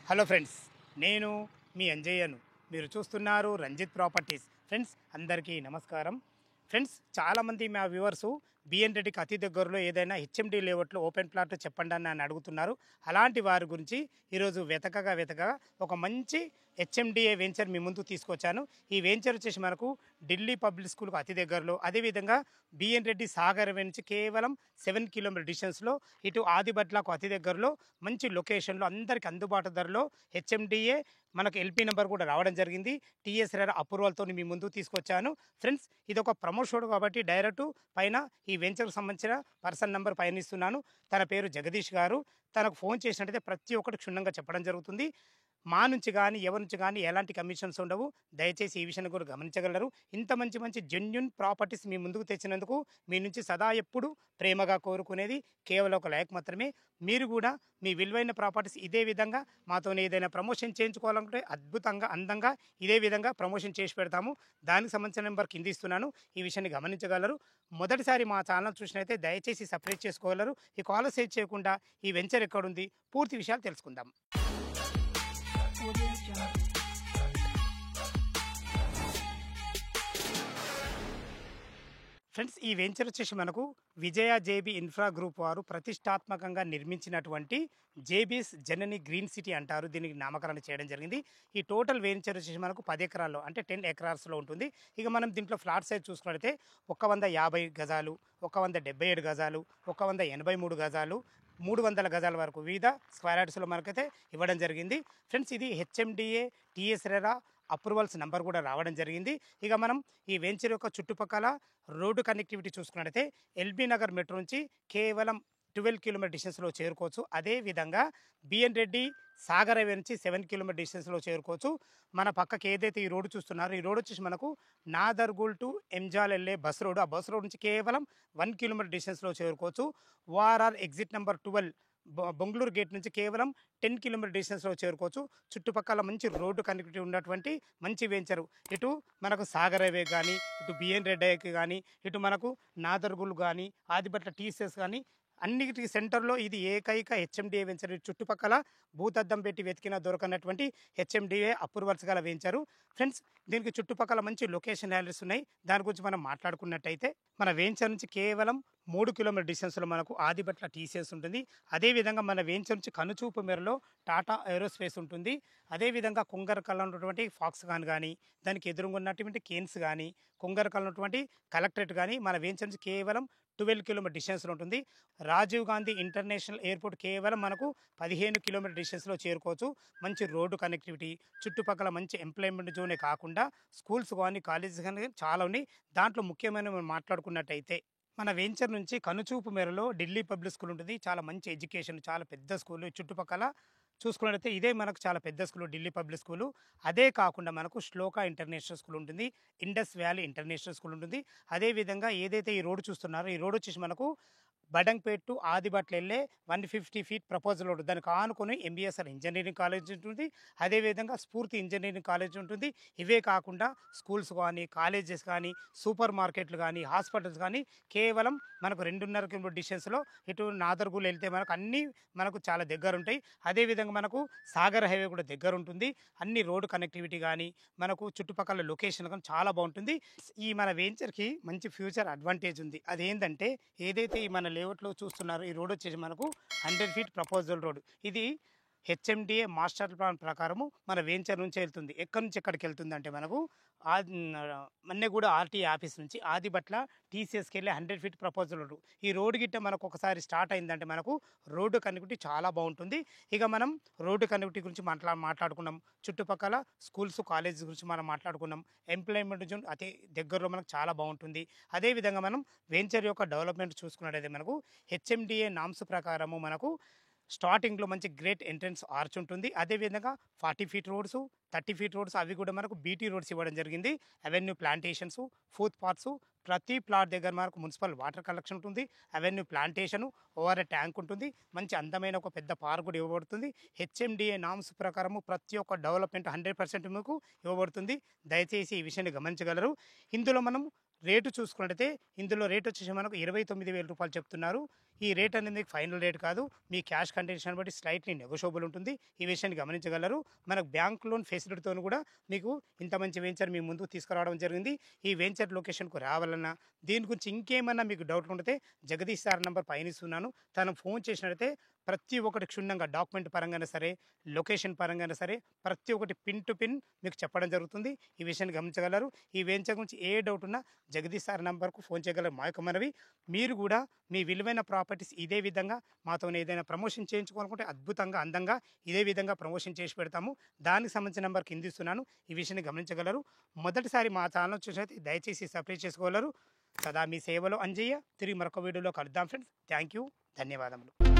Hello friends, నేను మీ అంజయ్యను. మీరు చూస్తున్నారు రంజిత్ ప్రాపర్టీస్. ఫ్రెండ్స్ అందరికీ నమస్కారం. ఫ్రెండ్స్ చాలామంది మా వ్యూవర్సు బిఎన్ రెడ్డికి అతి దగ్గరలో ఏదైనా హెచ్ఎండి లేఅవుట్లో ఓపెన్ ప్లాట్ చెప్పండి అని నన్ను అడుగుతున్నారు. అలాంటి వారి గురించి ఈరోజు వెతకగా ఒక మంచి హెచ్ఎండిఏ వెంచర్ మీ ముందుకు తీసుకొచ్చాను. ఈ వెంచర్ వచ్చేసి మనకు ఢిల్లీ పబ్లిక్ స్కూల్కు అతి దగ్గరలో, అదేవిధంగా బిఎన్ రెడ్డి సాగర్ నుంచి కేవలం 7 కిలోమీటర్ డిస్టెన్స్లో, ఇటు ఆదిబట్లకు అతి దగ్గరలో మంచి లొకేషన్లో అందరికీ అందుబాటు ధరలో హెచ్ఎండిఏ మనకు ఎల్పీ నెంబర్ కూడా రావడం జరిగింది. టీఎస్ఆర్ అప్రూవల్తో మీ ముందుకు తీసుకొచ్చాను. ఫ్రెండ్స్ ఇది ఒక ప్రమోషన్ కాబట్టి డైరెక్ట్ పైన ఈ వెంచర్కి సంబంధించిన పర్సన్ నెంబర్ పైన ఇస్తున్నాను. తన పేరు జగదీష్ గారు. తనకు ఫోన్ చేసినట్టయితే ప్రతి ఒక్కటి క్షుణ్ణంగా చెప్పడం జరుగుతుంది. మా నుంచి కానీ ఎవరి నుంచి కానీ ఎలాంటి కమిషన్స్ ఉండవు. దయచేసి ఈ విషయాన్ని కూడా గమనించగలరు. ఇంత మంచి జెన్యూన్ ప్రాపర్టీస్ మీ ముందుకు తెచ్చినందుకు మీ నుంచి సదా ఎప్పుడు ప్రేమగా కోరుకునేది కేవలం ఒక లైక్ మాత్రమే. మీరు కూడా మీ విలువైన ప్రాపర్టీస్ ఇదే విధంగా మాతో ఏదైనా ప్రమోషన్ చేయించుకోవాలనుకుంటే అద్భుతంగా అందంగా ఇదే విధంగా ప్రమోషన్ చేసి పెడతాము. దానికి సంబంధించిన నెంబర్ కింద ఇస్తున్నాను. ఈ విషయాన్ని గమనించగలరు. మొదటిసారి మా ఛానల్ చూసినైతే దయచేసి సబ్స్క్రైబ్ చేసుకోగలరు. ఈ కాల్ సేవ్ చేయకుండా ఈ వెంచర్ ఎక్కడుంది పూర్తి విషయాలు తెలుసుకుందాం. ఫ్రెండ్స్ ఈ వెంచర్ వచ్చేసి మనకు విజయ జేబీ ఇన్ఫ్రా గ్రూప్ వారు ప్రతిష్టాత్మకంగా నిర్మించినటువంటి జేబీస్ జనని గ్రీన్ సిటీ అంటారు. దీనికి నామకరణం చేయడం జరిగింది. ఈ టోటల్ వెంచర్ వచ్చేసి మనకు 10 ఎకరాల్లో అంటే 10 ఎకరాస్లో ఉంటుంది. ఇక మనం దీంట్లో ఫ్లాట్ సైజ్ చూసుకున్నట్లయితే 150 గజాలు, 177 గజాలు, 183 గజాలు, 300 గజాల వరకు వివిధ స్క్వేర్ యార్డ్స్లో మనకైతే ఇవ్వడం జరిగింది. ఫ్రెండ్స్ ఇది హెచ్ఎండిఏ టీఎస్ఆర్ అప్రూవల్స్ నెంబర్ కూడా రావడం జరిగింది. ఇక మనం ఈ వెంచర్ యొక్క చుట్టుపక్కల రోడ్డు కనెక్టివిటీ చూసుకున్నట్టయితే ఎల్బీ నగర్ మెట్రో నుంచి కేవలం 12 కిలోమీటర్ డిస్టెన్స్లో చేరుకోవచ్చు. అదేవిధంగా బిఎన్ రెడ్డి సాగర్ హైవే నుంచి 7 కిలోమీటర్ డిస్టెన్స్లో చేరుకోవచ్చు. మన పక్కకి ఏదైతే ఈ రోడ్డు చూస్తున్నారో ఈ రోడ్ వచ్చేసి మనకు నాదర్గూల్ టు ఎంజాల్ వెళ్ళే బస్ రోడ్. ఆ బస్ రోడ్ నుంచి కేవలం 1 కిలోమీటర్ డిస్టెన్స్లో చేరుకోవచ్చు. ORR exit number 12 Bengaluru gate నుంచి కేవలం 10 కిలోమీటర్ డిస్టెన్స్లో చేరుకోవచ్చు. చుట్టుపక్కల మంచి రోడ్డు కనెక్టివిటీ ఉన్నటువంటి మంచి వెంచరు. ఇటు మనకు సాగర్ హైవే కానీ, ఇటు బిఎన్ రెడ్డికి కానీ, ఇటు మనకు నాదర్గుల్ కానీ, ఆదిబట్ల టీసీఎస్ కానీ అన్నిటికీ సెంటర్లో ఇది ఏకైక హెచ్ఎండిఏ వెంచర్. చుట్టుపక్కల భూతద్దం పెట్టి వెతికిన దొరకనటువంటి హెచ్ఎండిఏ అప్రూవల్స్ గల వెంచరు. ఫ్రెండ్స్ దీనికి చుట్టుపక్కల మంచి లొకేషన్ వాల్యూస్ ఉన్నాయి. దాని గురించి మనం మాట్లాడుకున్నట్టయితే మన వెంచర్ నుంచి కేవలం 3 కిలోమీటర్ డిస్టెన్స్లో మనకు ఆదిబట్ల టీసీఎస్ ఉంటుంది. అదేవిధంగా మన వెంచర్ నుంచి కనుచూపు మేరలో టాటా ఏరోస్పేస్ ఉంటుంది. అదేవిధంగా కుంగరకల్లో ఉన్నటువంటి ఫాక్స్కాన్ కానీ, దానికి ఎదురుగా ఉన్నటువంటి కేన్స్ కానీ, కుంగరకల్లో ఉన్నటువంటి కలెక్టరేట్ కానీ మన వెంచర్ నుంచి కేవలం 12 కిలోమీటర్ డిస్టెన్స్లో ఉంటుంది. రాజీవ్ గాంధీ ఇంటర్నేషనల్ ఎయిర్పోర్ట్ కేవలం మనకు 15 కిలోమీటర్ డిస్టెన్స్లో చేరుకోవచ్చు. మంచి రోడ్డు కనెక్టివిటీ, చుట్టుపక్కల మంచి ఎంప్లాయ్మెంట్ జోనే కాకుండా స్కూల్స్ కానీ కాలేజెస్ కానీ చాలా ఉన్నాయి. దాంట్లో ముఖ్యమైన మనం మాట్లాడుకున్నట్టయితే మన వెంచర్ నుంచి కనుచూపు మేరలో ఢిల్లీ పబ్లిక్ స్కూల్ ఉంటుంది. చాలా మంచి ఎడ్యుకేషన్, చాలా పెద్ద స్కూల్. చుట్టుపక్కల చూసుకున్నట్లయితే ఇదే మనకు చాలా పెద్ద స్కూల్ ఢిల్లీ పబ్లిక్ స్కూలు. అదే కాకుండా మనకు శ్లోకా ఇంటర్నేషనల్ స్కూల్ ఉంటుంది, ఇండస్ వ్యాలీ ఇంటర్నేషనల్ స్కూల్ ఉంటుంది. అదేవిధంగా ఏదైతే ఈ రోడ్డు చూస్తున్నారో ఈ రోడ్ వచ్చేసి మనకు బడంగ్పేట్ టు ఆదిబట్ల వెళ్ళే 150 ఫీట్ ప్రపోజల్ రోడ్. దానికి ఆనుకొని ఎంబీఎస్ఆర్ ఇంజనీరింగ్ కాలేజ్ ఉంటుంది. అదేవిధంగా స్ఫూర్తి ఇంజనీరింగ్ కాలేజ్ ఉంటుంది. ఇవే కాకుండా స్కూల్స్ కానీ, కాలేజెస్ కానీ, సూపర్ మార్కెట్లు కానీ, హాస్పిటల్స్ కానీ కేవలం మనకు 2.5 కిలోమీటర్ డిస్టెన్స్లో. ఇటు నాదర్గూల్ వెళ్తే మనకు అన్నీ మనకు చాలా దగ్గర ఉంటాయి. అదేవిధంగా మనకు సాగర్ హైవే కూడా దగ్గర ఉంటుంది. అన్ని రోడ్డు కనెక్టివిటీ కానీ మనకు చుట్టుపక్కల లొకేషన్ కానీ చాలా బాగుంటుంది. ఈ మన వెంచర్కి మంచి ఫ్యూచర్ అడ్వాంటేజ్ ఉంది. అదేంటంటే ఏదైతే ఈ మన లేఅవుట్లో చూస్తున్నారు ఈ రోడ్ వచ్చేసి మనకు 100 ఫీట్ ప్రపోజల్ రోడ్. ఇది హెచ్ఎండిఏ మాస్టర్ ప్లాన్ ప్రకారము మన వెంచర్ నుంచి వెళ్తుంది. ఎక్కడి నుంచి ఎక్కడికి వెళ్తుంది అంటే మనకు మన్నెగూడ ఆర్టీఏ ఆఫీస్ నుంచి ఆదిబట్ల టీసీఎస్కి వెళ్ళే 100 ఫీట్ ప్రపోజల్ రోడ్. ఈ రోడ్డు గిట్ట మనకు ఒకసారి స్టార్ట్ అయిందంటే మనకు రోడ్డు కనెక్టివిటీ చాలా బాగుంటుంది. ఇక మనం రోడ్డు కనెక్టివిటీ గురించి మాట్లాడుకున్నాం. చుట్టుపక్కల స్కూల్స్ కాలేజెస్ గురించి మనం మాట్లాడుకున్నాం. ఎంప్లాయ్మెంట్ జోన్ అతి దగ్గరలో మనకు చాలా బాగుంటుంది. అదేవిధంగా మనం వెంచర్ యొక్క డెవలప్మెంట్ చూసుకున్నట్టయితే మనకు హెచ్ఎండిఏ నామ్స్ ప్రకారము మనకు స్టార్టింగ్లో మంచి గ్రేట్ ఎంట్రన్స్ ఆర్చ్ ఉంటుంది. అదేవిధంగా 40 ఫీట్ రోడ్స్, 30 ఫీట్ రోడ్స్ అవి కూడా మనకు బీటీ రోడ్స్ ఇవ్వడం జరిగింది. అవెన్యూ ప్లాంటేషన్స్, ఫుట్ పాత్స్, ప్రతి ప్లాట్ దగ్గర మనకు మున్సిపల్ వాటర్ కలెక్షన్ ఉంటుంది. అవెన్యూ ప్లాంటేషను, ఓవర్ ట్యాంక్ ఉంటుంది. మంచి అందమైన ఒక పెద్ద పార్క్ కూడా ఇవ్వబడుతుంది. హెచ్ఎండిఏ నామ్స్ ప్రకారము ప్రతి ఒక్క డెవలప్మెంట్ 100% మీకు ఇవ్వబడుతుంది. దయచేసి ఈ విషయాన్ని గమనించగలరు. ఇందులో మనం రేటు చూసుకున్నట్టయితే ఇందులో రేట్ వచ్చేసి మనకు 29,000 రూపాయలు చెప్తున్నారు. ఈ రేట్ అనేది మీకు ఫైనల్ రేట్ కాదు. మీ క్యాష్ కండిషన్ బట్టి స్లైట్లీ నెగోషియబుల్ ఉంటుంది. ఈ విషయాన్ని గమనించగలరు. మనకు బ్యాంక్ లోన్ ఫెసిలిటీతో కూడా మీకు ఇంత మంచి వెంచర్ మీ ముందుకు తీసుకురావడం జరిగింది. ఈ వెంచర్ లొకేషన్కు రావాలన్నా దీని గురించి ఇంకేమన్నా మీకు డౌట్లు ఉంటే జగదీష్ సార్ నంబర్ పైన ఇస్తున్నాను. తను ఫోన్ చేసినట్టయితే ప్రతి ఒక్కటి క్షుణ్ణంగా డాక్యుమెంట్ పరంగానే సరే, లొకేషన్ పరంగానే సరే ప్రతి ఒక్కటి పిన్ టు పిన్ మీకు చెప్పడం జరుగుతుంది. ఈ విషయాన్ని గమనించగలరు. ఈ వెంచర్ గురించి ఏ డౌట్ ఉన్నా జగదీష్ సార్ నంబర్కు ఫోన్ చేయగలరు. మా యొక్క మనవి, మీరు కూడా మీ విలువైన ప్రాపర్టీస్ ఇదే విధంగా మాతో ఏదైనా ప్రమోషన్ చేయించుకోవాలనుకుంటే అద్భుతంగా అందంగా ఇదే విధంగా ప్రమోషన్ చేసి పెడతాము. దానికి సంబంధించిన నెంబర్ కింద ఇస్తున్నాను. ఈ విషయాన్ని గమనించగలరు. మొదటిసారి మా ఛానల్ చూసినట్లయితే దయచేసి సబ్స్క్రైబ్ చేసుకోగలరు. సదా మీ సేవలో అంజయ్య. తిరిగి మరొక వీడియోలో కలుద్దాం ఫ్రెండ్స్. Thank you. ధన్యవాదములు.